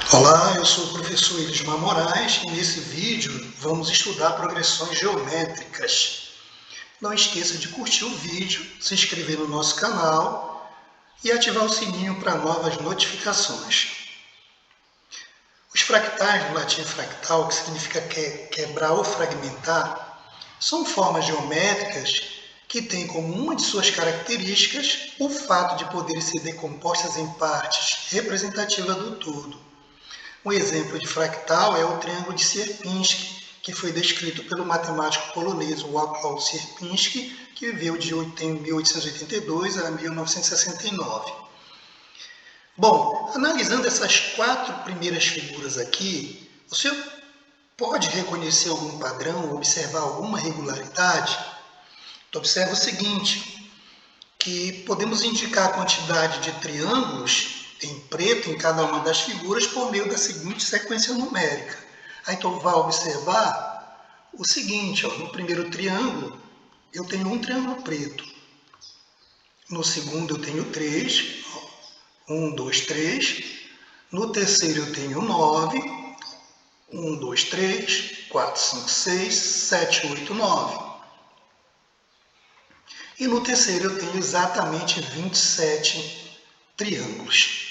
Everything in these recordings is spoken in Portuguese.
Olá, eu sou o professor Elismar Moraes e nesse vídeo vamos estudar progressões geométricas. Não esqueça de curtir o vídeo, se inscrever no nosso canal e ativar o sininho para novas notificações. Os fractais, do latim fractal, que significa quebrar ou fragmentar, são formas geométricas que têm como uma de suas características o fato de poderem ser decompostas em partes representativas do todo. Um exemplo de fractal é o triângulo de Sierpinski, que foi descrito pelo matemático polonês Wacław Sierpinski, que viveu de 1882 a 1969. Bom, analisando essas quatro primeiras figuras aqui, você pode reconhecer algum padrão, observar alguma regularidade? Então, observa o seguinte, que podemos indicar a quantidade de triângulos em preto em cada uma das figuras por meio da seguinte sequência numérica. Aí então vai observar o seguinte, no primeiro triângulo eu tenho um triângulo preto, no segundo eu tenho 3, 1, 2, 3, no terceiro eu tenho 9, 1, 2, 3, 4, 5, 6, 7, 8, 9. E no terceiro eu tenho exatamente 27 triângulos.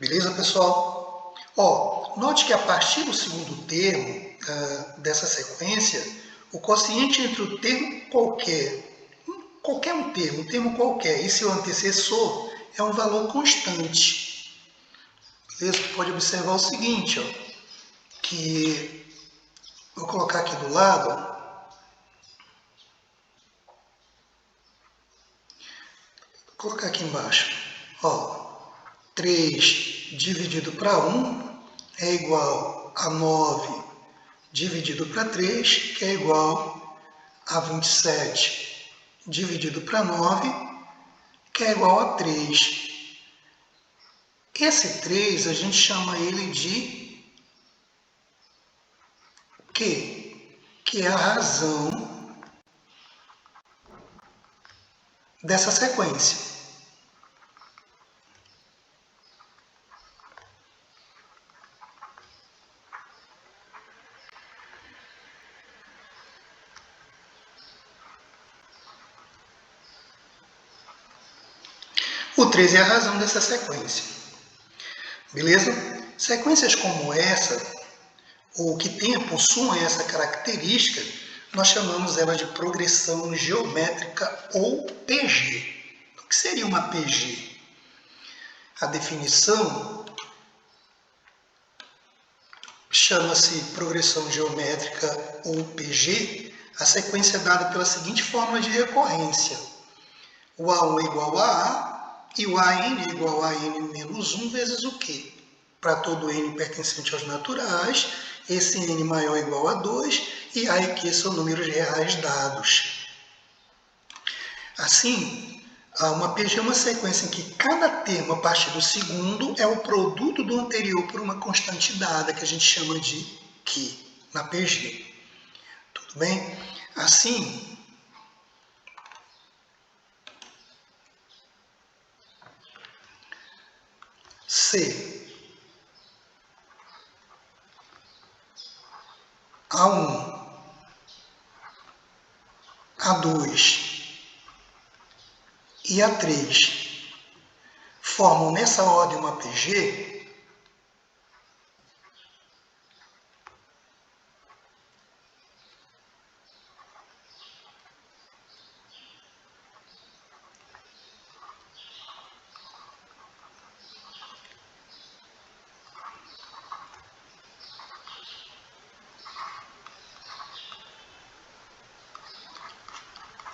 Beleza, pessoal? Note que a partir do segundo termo dessa sequência, o quociente entre o termo qualquer um termo qualquer, e seu antecessor é um valor constante. Beleza? Pode observar o seguinte, que vou colocar aqui do lado, vou colocar aqui embaixo, 3 dividido para 1 é igual a 9 dividido para 3, que é igual a 27 dividido para 9, que é igual a 3. Esse 3 a gente chama ele de Q, que é a razão dessa sequência. O 3 é a razão dessa sequência. Beleza? Sequências como essa, ou que possuam essa característica, nós chamamos ela de progressão geométrica ou PG. O que seria uma PG? A definição chama-se progressão geométrica ou PG, a sequência é dada pela seguinte forma de recorrência. O A1 é igual a A e o AN é igual a N menos 1 vezes o Q. Para todo N pertencente aos naturais, esse N maior é igual a 2 e A e Q são números reais dados. Assim, uma PG é uma sequência em que cada termo a partir do segundo é o produto do anterior por uma constante dada, que a gente chama de Q, na PG. Tudo bem? Assim, C, A1, A2 e A3 formam nessa ordem uma PG,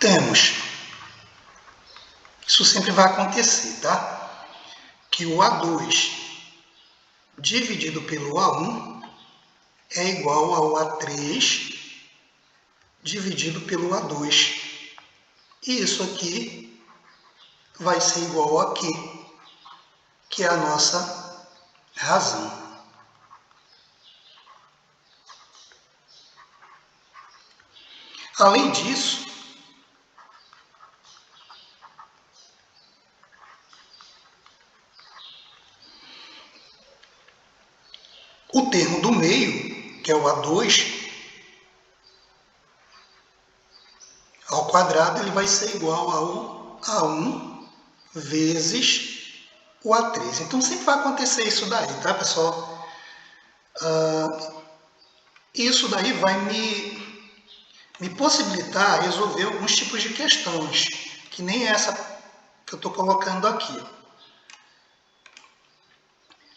temos, isso sempre vai acontecer, tá? Que o A2 dividido pelo A1 é igual ao A3 dividido pelo A2. E isso aqui vai ser igual a Q, que é a nossa razão. Além disso, O termo do meio, que é o A2, ao quadrado, ele vai ser igual ao A1 vezes o A3. Então, sempre vai acontecer isso daí, tá, pessoal? Isso daí vai me possibilitar resolver alguns tipos de questões, que nem essa que eu estou colocando aqui.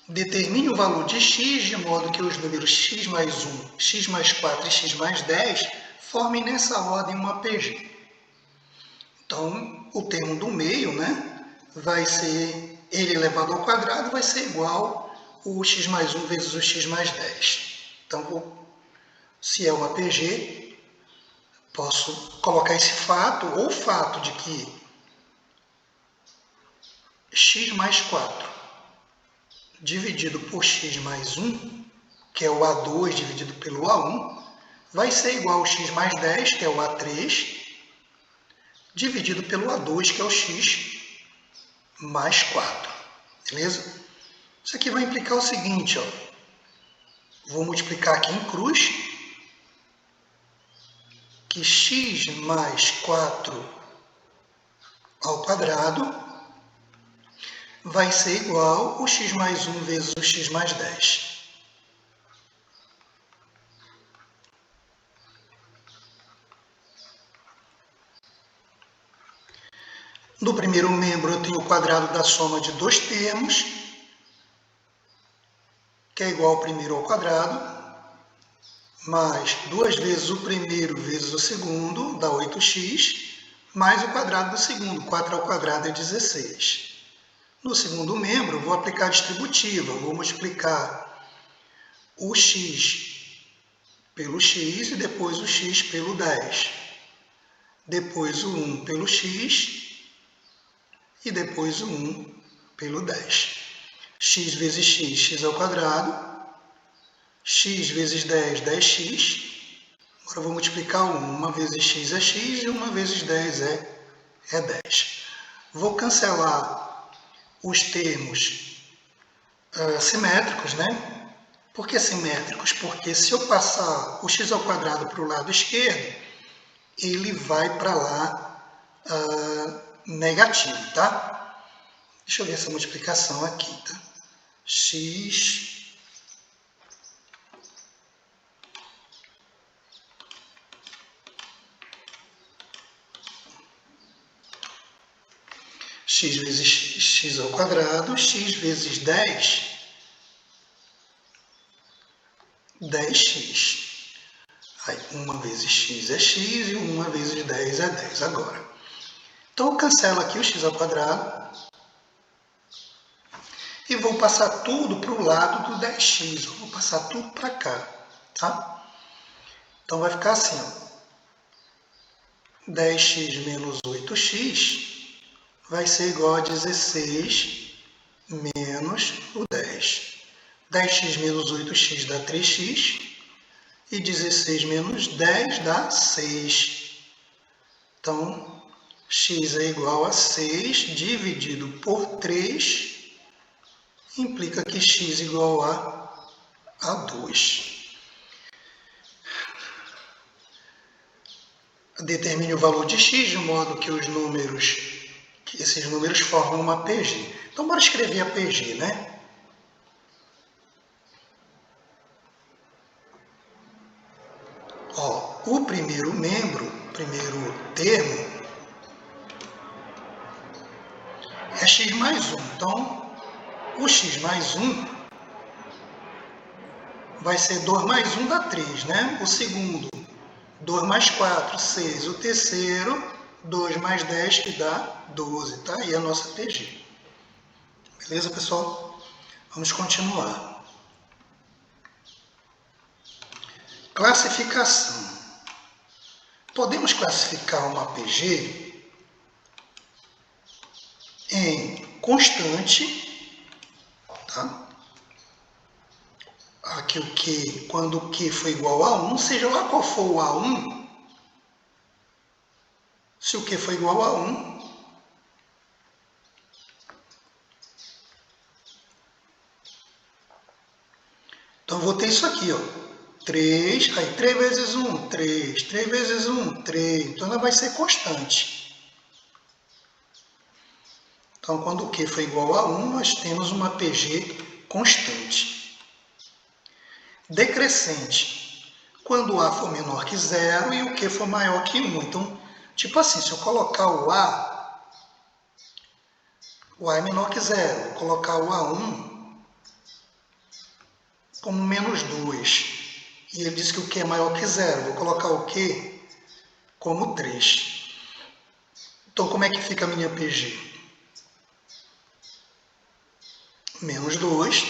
Determine o valor de x de modo que os números x mais 1, x mais 4 e x mais 10 formem nessa ordem uma PG. Então, o termo do meio, né, vai ser ele elevado ao quadrado, vai ser igual o x mais 1 vezes o x mais 10. Então, se é uma PG, posso colocar esse fato, ou o fato de que x mais 4 dividido por x mais 1, que é o A2 dividido pelo A1, vai ser igual ao x mais 10, que é o A3, dividido pelo A2, que é o x mais 4. Beleza? Isso aqui vai implicar o seguinte, ó. Vou multiplicar aqui em cruz, que x mais 4 ao quadrado vai ser igual o x mais 1 vezes o x mais 10. No primeiro membro, eu tenho o quadrado da soma de dois termos, que é igual ao primeiro ao quadrado, mais 2 vezes o primeiro vezes o segundo, dá 8x, mais o quadrado do segundo, 4 ao quadrado é 16. No segundo membro, vou aplicar a distributiva, vou multiplicar o x pelo x e depois o x pelo 10. Depois o 1 pelo x e depois o 1 pelo 10. X vezes x, x ao quadrado. X vezes 10, 10x. Agora eu vou multiplicar o 1. 1 vezes x é x e 1 vezes 10 é 10. Vou cancelar os termos simétricos, né? Por que simétricos? Porque se eu passar o x ao quadrado para o lado esquerdo, ele vai para lá negativo, tá? Deixa eu ver essa multiplicação aqui, tá? X vezes x ao quadrado, x vezes 10, 10x. Aí, 1 vezes x é x e 1 vezes 10 é 10 agora. Então, eu cancelo aqui o x ao quadrado e vou passar tudo para o lado do 10x. Eu vou passar tudo para cá, tá? Então, vai ficar assim, ó. 10x menos 8x vai ser igual a 16 menos o 10. 10x menos 8x dá 3x. E 16 menos 10 dá 6. Então, x é igual a 6 dividido por 3 implica que x é igual a 2. Determine o valor de x de modo que esses números formam uma PG. Então, bora escrever a PG, né? Ó, o primeiro termo, é x mais 1. Então, o x mais 1 vai ser 2 mais 1 dá 3, né? O segundo, 2 mais 4, 6. O terceiro, 2 mais 10, que dá 12. Tá aí a nossa PG. Beleza, pessoal? Vamos continuar. Classificação. Podemos classificar uma PG em constante, tá? Aqui o Q, quando o Q for igual a 1, seja lá qual for o A1, se o Q for igual a 1, então Então, eu vou ter isso aqui, ó. 3, aí 3 vezes 1, 3. 3 vezes 1, 3. Então, ela vai ser constante. Então, quando o Q for igual a 1, nós temos uma PG constante. Decrescente. Quando o A for menor que 0 e o Q for maior que 1. Então, tipo assim, se eu colocar o A é menor que 0. Vou colocar o A1 como menos 2. E ele diz que o Q é maior que 0. Vou colocar o Q como 3. Então, como é que fica a minha PG? Menos 2,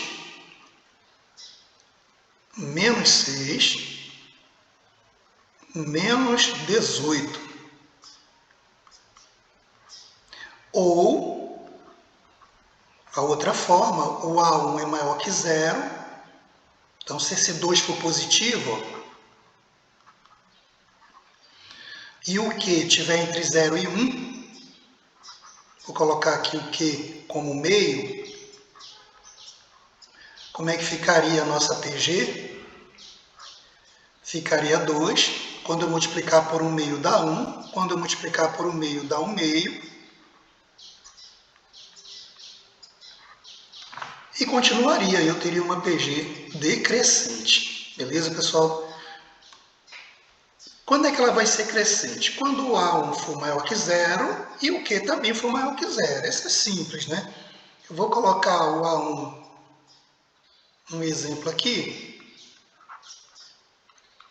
menos 6, menos 18. Ou, a outra forma, o A1 é maior que 0. Então, se esse 2 for positivo, ó, e o Q estiver entre 0 e 1, vou colocar aqui o Q como meio, como é que ficaria a nossa PG? Ficaria 2. Quando eu multiplicar por 1 meio dá 1. Quando eu multiplicar por 1 meio dá 1 meio. E continuaria, eu teria uma PG decrescente. Beleza, pessoal? Quando é que ela vai ser crescente? Quando o A1 for maior que 0 e o Q também for maior que 0. Isso é simples, né? Eu vou colocar o A1 um exemplo aqui.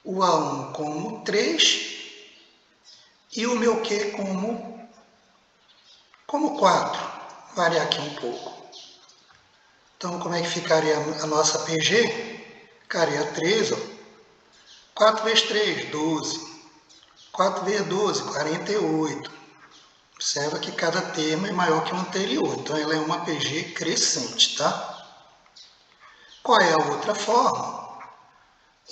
O A1 como 3 e o meu Q como 4. Variar aqui um pouco. Então, como é que ficaria a nossa PG? Ficaria 13, ó. 4 vezes 3, 12. 4 vezes 12, 48. Observa que cada termo é maior que o anterior. Então, ela é uma PG crescente, tá? Qual é a outra forma?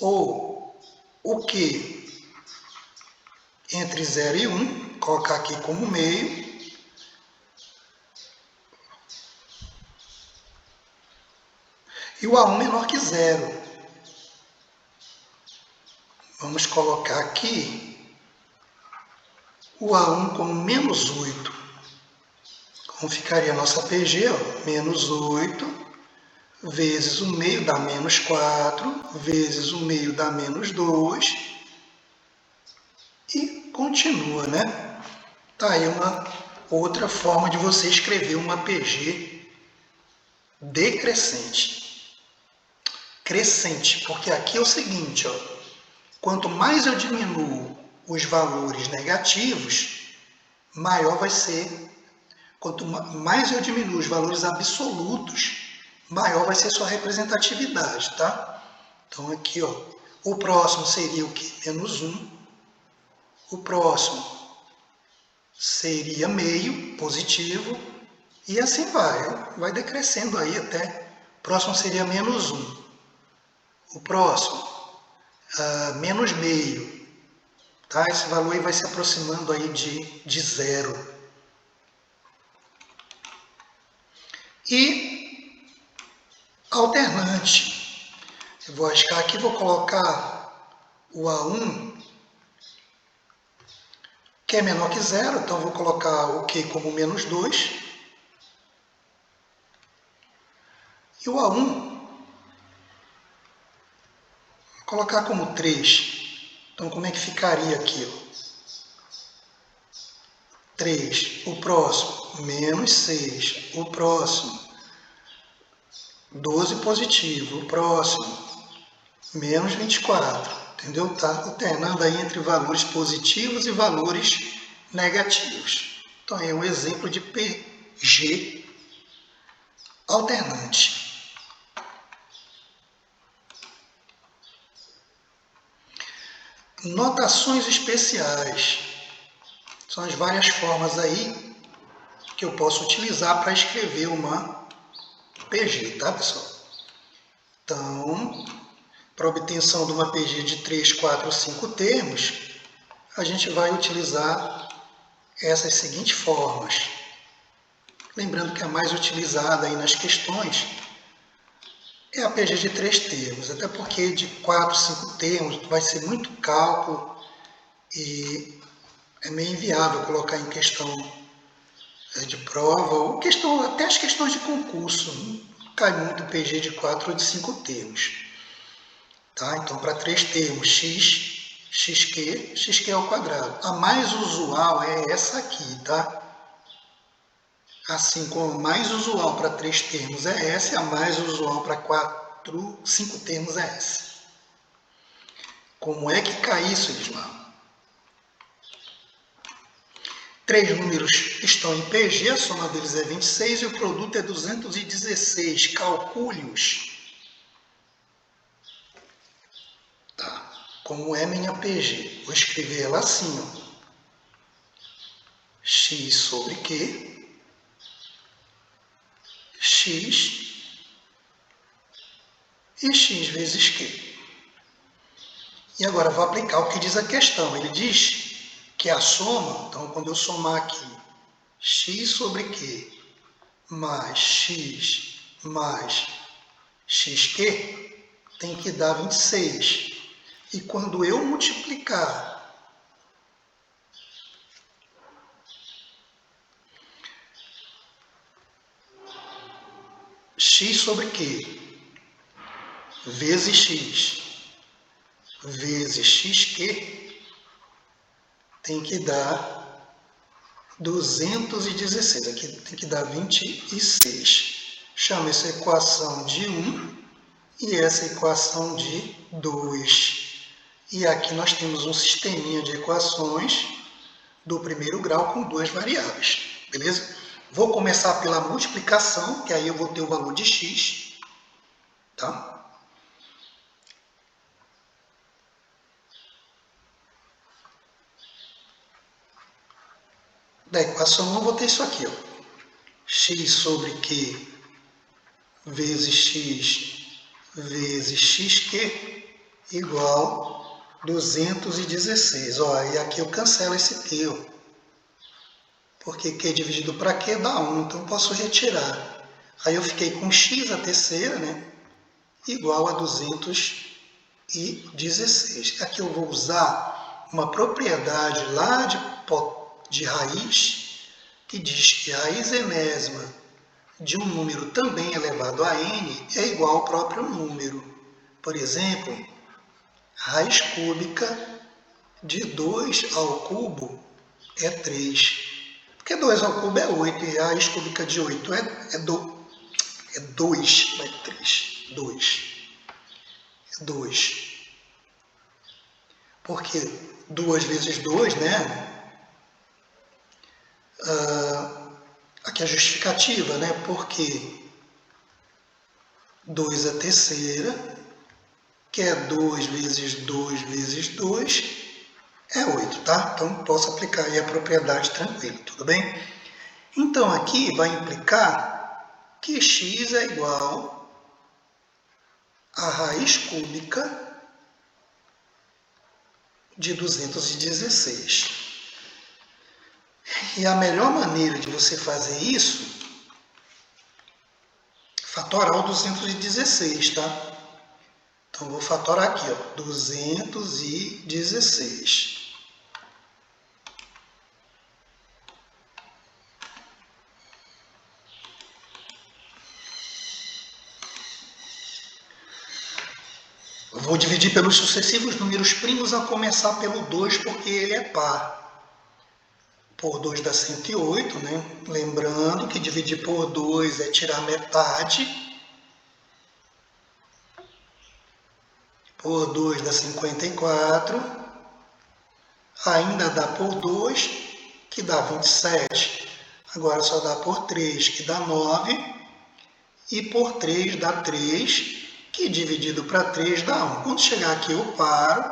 Ou o Q entre 0 e 1, colocar aqui como meio. E o A1 menor que 0. Vamos colocar aqui o A1 como menos 8. Como ficaria a nossa PG? Ó, menos 8 vezes o meio dá menos 4, vezes o meio dá menos 2. E continua, né? Tá aí uma outra forma de você escrever uma PG decrescente. Crescente, porque aqui é o seguinte, ó, quanto mais eu diminuo os valores negativos, maior vai ser. Quanto mais eu diminuo os valores absolutos, maior vai ser sua representatividade, tá? Então aqui, ó, o próximo seria o quê? Menos 1. O próximo seria meio, positivo, e assim vai decrescendo aí até. O próximo seria menos 1. O próximo, menos meio. Tá? Esse valor aí vai se aproximando aí de 0. E alternante. Eu vou arriscar aqui, vou colocar o A1, que é menor que 0, então vou colocar o Q como menos 2. E o A1, vou colocar como 3. Então, como é que ficaria aqui? 3. O próximo, menos 6. O próximo, 12 positivo. O próximo, menos 24. Entendeu? Está alternando aí entre valores positivos e valores negativos. Então, é um exemplo de PG alternante. Notações especiais. São as várias formas aí que eu posso utilizar para escrever uma PG, tá, pessoal? Então, para obtenção de uma PG de 3, 4 ou 5 termos, a gente vai utilizar essas seguintes formas. Lembrando que a mais utilizada aí nas questões é a PG de 3 termos, até porque de 4, 5 termos vai ser muito cálculo e é meio inviável colocar em questão de prova, ou até as questões de concurso, cai muito PG de 4 ou de 5 termos. Tá? Então, para 3 termos, x, xq ao quadrado. A mais usual é essa aqui, tá? Assim como a mais usual para 3 termos é essa, e a mais usual para 5 termos é essa. Como é que cai isso, Islam? 3 números estão em PG, a soma deles é 26 e o produto é 216. Calcule-os. Tá. Como é minha PG? Vou escrever ela assim, ó. X sobre Q, X e X vezes Q. E agora vou aplicar o que diz a questão. Ele diz que a soma, então quando eu somar aqui x sobre q mais x mais xq, tem que dar 26. E quando eu multiplicar x sobre q vezes x vezes xq, tem que dar 216. Aqui tem que dar 26. Chama essa equação de 1 e essa equação de 2. E aqui nós temos um sisteminha de equações do primeiro grau com duas variáveis. Beleza? Vou começar pela multiplicação, que aí eu vou ter o valor de x. Tá? Da equação 1 eu vou ter isso aqui, ó. X sobre Q vezes x vezes xq igual 216. Ó, e aqui eu cancelo esse Q, ó, porque Q dividido para Q dá 1, então eu posso retirar. Aí eu fiquei com x a terceira, né, igual a 216. Aqui eu vou usar uma propriedade lá de raiz, que diz que a raiz enésima de um número também elevado a n é igual ao próprio número. Por exemplo, raiz cúbica de 2 ao cubo é 3. Porque 2 ao cubo é 8 e a raiz cúbica de 8 é 2, não é 3. 2. É 2. Porque 2 vezes 2, né? Aqui a justificativa, né? Porque 2 a terceira, que é 2 vezes 2 vezes 2, é 8, tá? Então, posso aplicar aí a propriedade tranquilo, tudo bem? Então, aqui vai implicar que x é igual a raiz cúbica de 216. E a melhor maneira de você fazer isso, fatorar o 216, tá? Então, vou fatorar aqui, ó, 216. Vou dividir pelos sucessivos números primos, a começar pelo 2, porque ele é par. Por 2 dá 108, né? Lembrando que dividir por 2 é tirar metade. Por 2 dá 54. Ainda dá por 2, que dá 27. Agora só dá por 3, que dá 9. E por 3 dá 3, que dividido para 3 dá 1. Quando chegar aqui eu paro.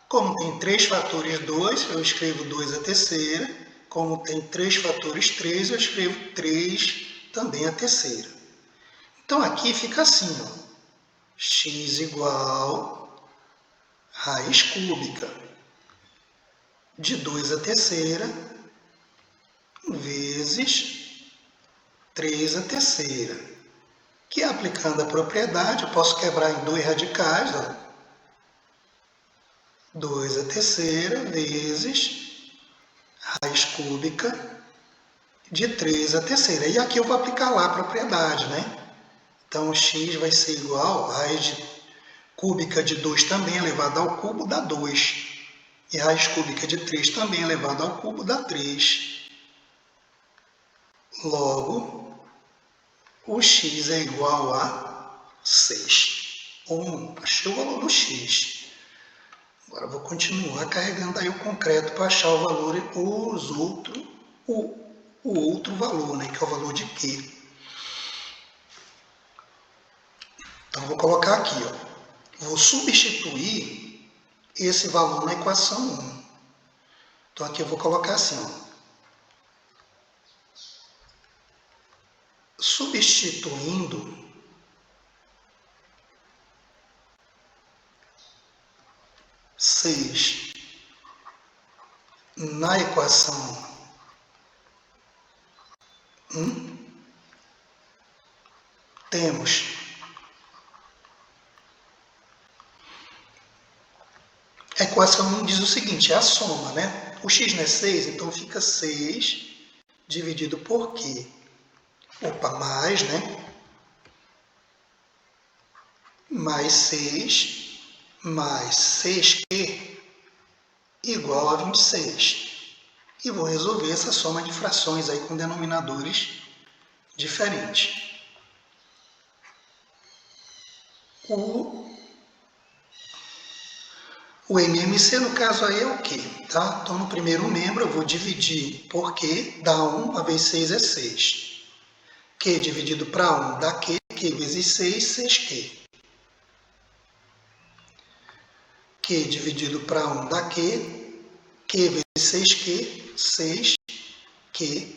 Como tem 3 fatores 2, eu escrevo 2 a terceira. Como tem 3 fatores 3, eu escrevo 3 também a terceira. Então aqui fica assim, ó, x igual raiz cúbica de 2 a terceira vezes 3 a terceira. que aplicando a propriedade, eu posso quebrar em 2 radicais, ó. 2 a terceira vezes raiz cúbica de 3 a terceira. E aqui eu vou aplicar lá a propriedade, né? Então, x vai ser igual a raiz cúbica de 2 também elevado ao cubo dá 2. E raiz cúbica de 3 também elevado ao cubo dá 3. Logo, o x é igual a 6. Achei o valor do x. Agora vou continuar carregando aí o concreto para achar o valor, o outro valor, né, que é o valor de Q. Então vou colocar aqui, ó. Vou substituir esse valor na equação 1. Então aqui eu vou colocar assim, ó. Substituindo seis na equação 1, temos a equação 1 diz o seguinte, é a soma, né? O x não é 6, então fica 6 dividido por Q. Mais, né? Mais 6 mais 6Q igual a 26. E vou resolver essa soma de frações aí com denominadores diferentes. O MMC, no caso aí, é o quê? Tá? Então, no primeiro membro, eu vou dividir por Q, dá 1, 1 vezes 6 é 6. Q dividido para 1 dá Q, Q vezes 6, 6Q. Q dividido para 1 dá Q, Q vezes 6Q, 6Q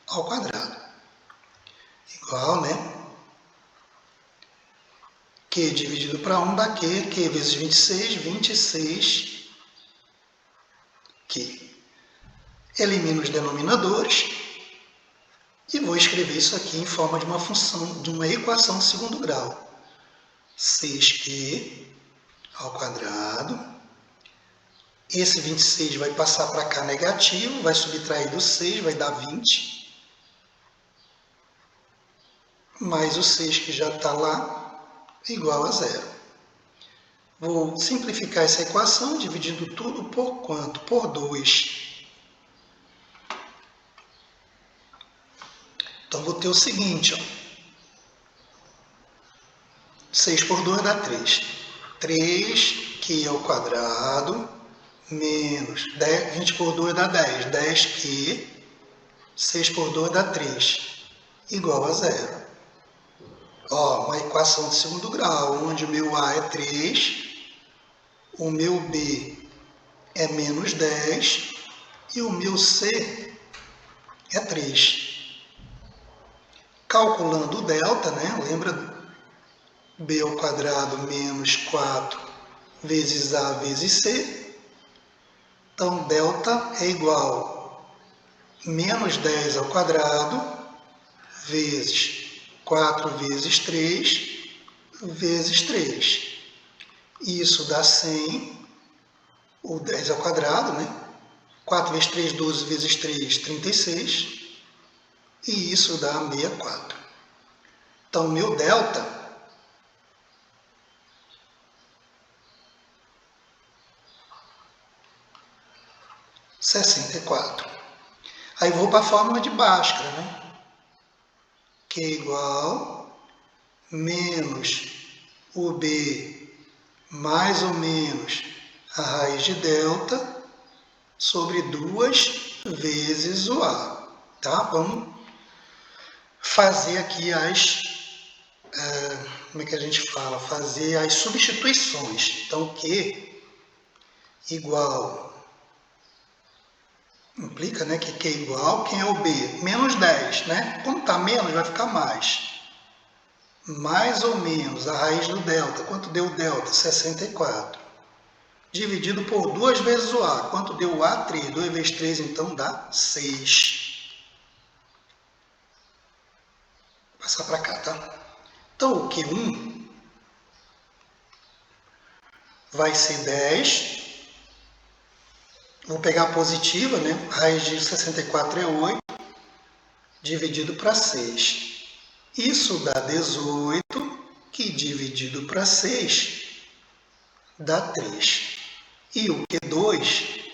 ao quadrado. Igual, né? Q dividido para 1 dá Q, Q vezes 26, 26Q. Elimino os denominadores e vou escrever isso aqui em forma de uma função, de uma equação de segundo grau. 6Q ao quadrado. Esse 26 vai passar para cá negativo, vai subtrair do 6, vai dar 20. Mais o 6 que já está lá, igual a 0. Vou simplificar essa equação, dividindo tudo por quanto? Por 2. Então, vou ter o seguinte, ó. 6 por 2 dá 3. 3Q ao quadrado, menos 10, 20 por 2 dá 10. 10Q, 6 por 2 dá 3, igual a 0. Ó, uma equação de segundo grau, onde o meu A é 3, o meu B é menos 10 e o meu C é 3. Calculando o delta, né? Lembra? B ao quadrado menos 4 vezes A vezes C. Então, delta é igual a menos 10 ao quadrado vezes 4 vezes 3 vezes 3. Isso dá 100, ou 10 ao quadrado, né? 4 vezes 3, 12 vezes 3, 36. E isso dá 64. Então, meu delta é 64. Aí vou para a fórmula de Bhaskara, né? Que é igual menos o B mais ou menos a raiz de delta sobre 2 vezes o A. Tá? Vamos fazer aqui como é que a gente fala? Fazer as substituições. Então, Q igual, implica, né, que Q é igual, quem é o B? Menos 10, né? Quando está menos, vai ficar mais. Mais ou menos a raiz do delta. Quanto deu o delta? 64. Dividido por 2 vezes o A. Quanto deu o A? 3. 2 vezes 3, então, dá 6. Vou passar para cá, tá? Então, o Q1 vai ser 10. Vou pegar a positiva, né? Raiz de 64 é 8, dividido para 6. Isso dá 18, que dividido para 6 dá 3. E o Q2,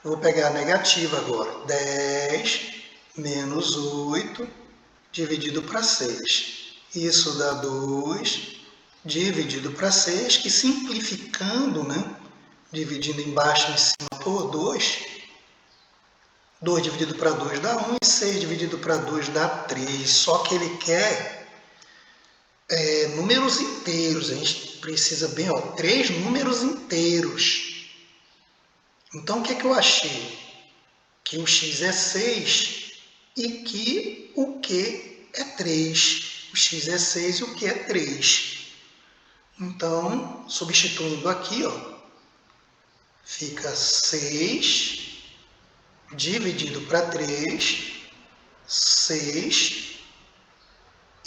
vou pegar a negativa agora. 10 menos 8, dividido para 6. Isso dá 2, dividido para 6, que simplificando, né? Dividindo embaixo e em cima por 2, 2 dividido para 2 dá 1 e 6 dividido para 2 dá 3. Só que ele quer números inteiros. A gente precisa bem, 3 números inteiros. Então, o que é que eu achei? Que o x é 6 e que o q é 3. O x é 6 e o q é 3. Então, substituindo aqui, fica 6 dividido para 3, 6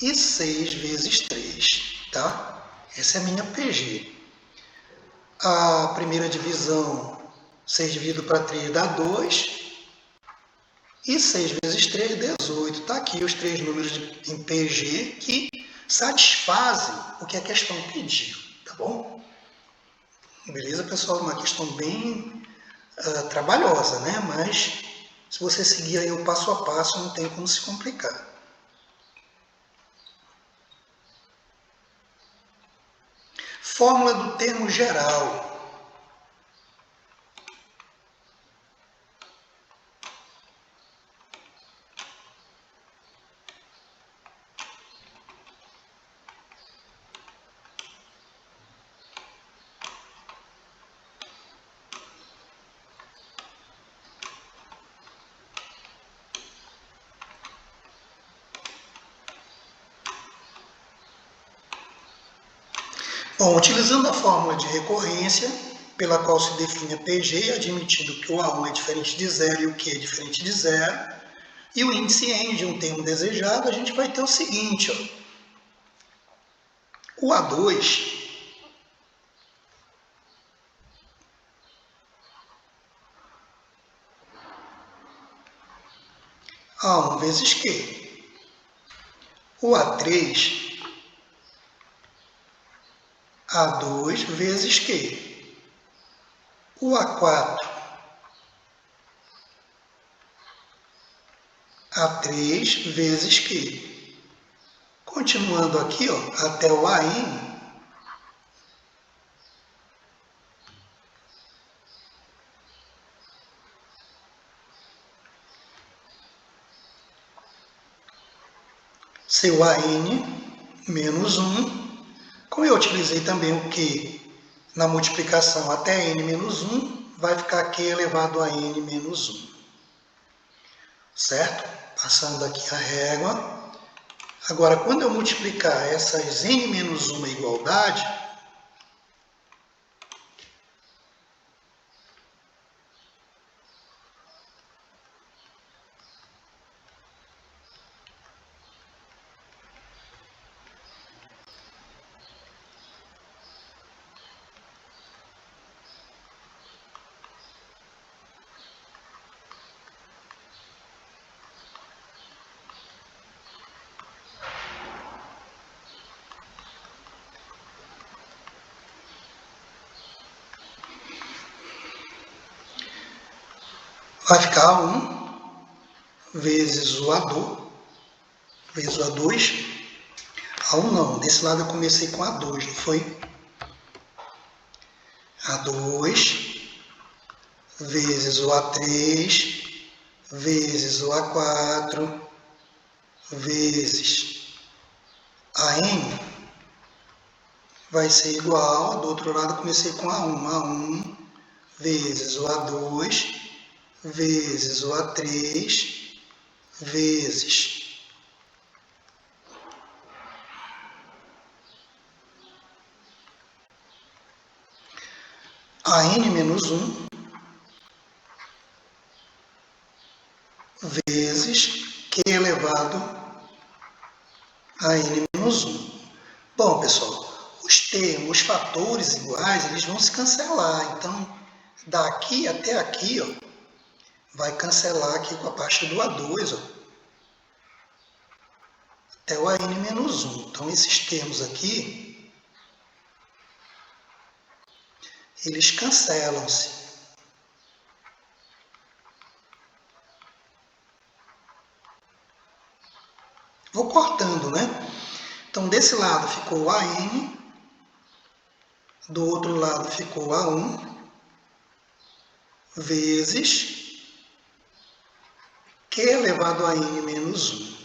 e 6 vezes 3, tá? Essa é a minha PG. A primeira divisão, 6 dividido para 3 dá 2, e 6 vezes 3, 18. Tá aqui os 3 números em PG que satisfazem o que a questão pediu, tá bom? Beleza, pessoal? Uma questão bem trabalhosa, né? Mas se você seguir aí o passo a passo, não tem como se complicar. Fórmula do termo geral. Bom, utilizando a fórmula de recorrência, pela qual se define a PG, admitindo que o A1 é diferente de zero e o Q é diferente de zero, e o índice N de um termo desejado, a gente vai ter o seguinte, o A2 A1 vezes Q. O A3 A2 vezes Q. O A4 A3 vezes Q. Continuando aqui, até o AN, seu AN menos 1. Como eu utilizei também o Q na multiplicação até n menos 1, vai ficar Q elevado a n menos 1. Certo? Passando aqui a régua. Agora, quando eu multiplicar essas n menos 1 igualdade, vai ficar 1 vezes o A2, vezes o A2. A1 não, desse lado eu comecei com A2, não foi? A2 vezes o A3 vezes o A4 vezes a N vai ser igual, do outro lado comecei com A1 vezes o A2 vezes o A3 vezes a N menos 1 vezes Q elevado a N menos 1. pessoal, os termos, os fatores iguais, eles vão se cancelar. Então, daqui até aqui, ó, vai cancelar aqui com a parte do A2, ó, até o AN-1. Então, esses termos aqui, eles cancelam-se. Vou cortando, né? Então, desse lado ficou o AN, do outro lado ficou A1, vezes Q elevado a N menos 1.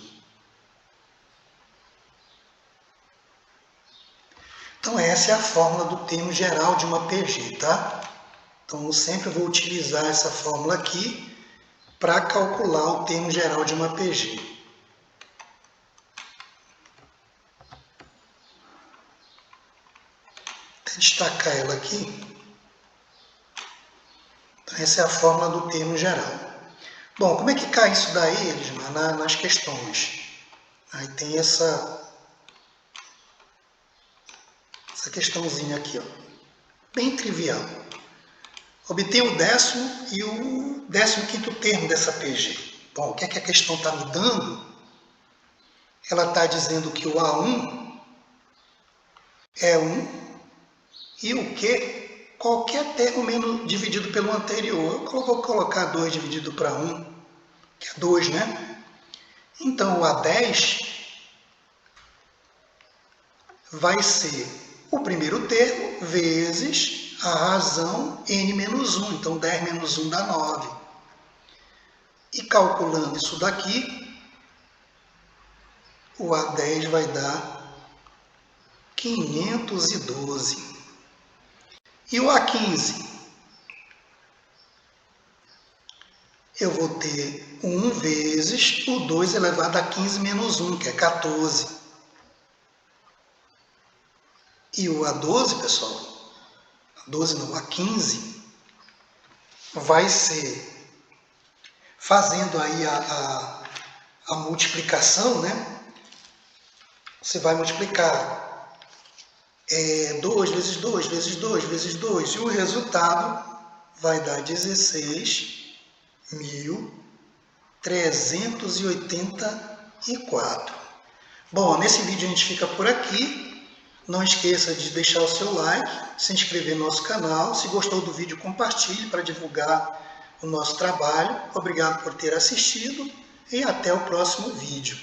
Então, essa é a fórmula do termo geral de uma PG, tá? Então, eu sempre vou utilizar essa fórmula aqui para calcular o termo geral de uma PG. Vou destacar ela aqui. Então, essa é a fórmula do termo geral. Bom, como é que cai isso daí, Elismar, nas questões? Aí tem essa questãozinha aqui, ó, bem trivial. Obter o 10º e o 15º termo dessa PG. Bom, o que é que a questão está me dando? Ela está dizendo que o A1 é 1 e o Q, qualquer termo dividido pelo anterior. Eu vou colocar 2 dividido para 1, que é 2, né? Então, o A10 vai ser o primeiro termo vezes a razão n menos 1. Então, 10 menos 1 dá 9. E calculando isso daqui, o A10 vai dar 512. E o A15? Eu vou ter 1 vezes o 2 elevado a 15 menos 1, que é 14. E o A12, pessoal, A12 não, A15, vai ser, fazendo aí a multiplicação, né? Você vai multiplicar 2 vezes 2 vezes 2 vezes 2, e o resultado vai dar 16.384. Bom, nesse vídeo a gente fica por aqui. Não esqueça de deixar o seu like, se inscrever no nosso canal. Se gostou do vídeo, compartilhe para divulgar o nosso trabalho. Obrigado por ter assistido e até o próximo vídeo.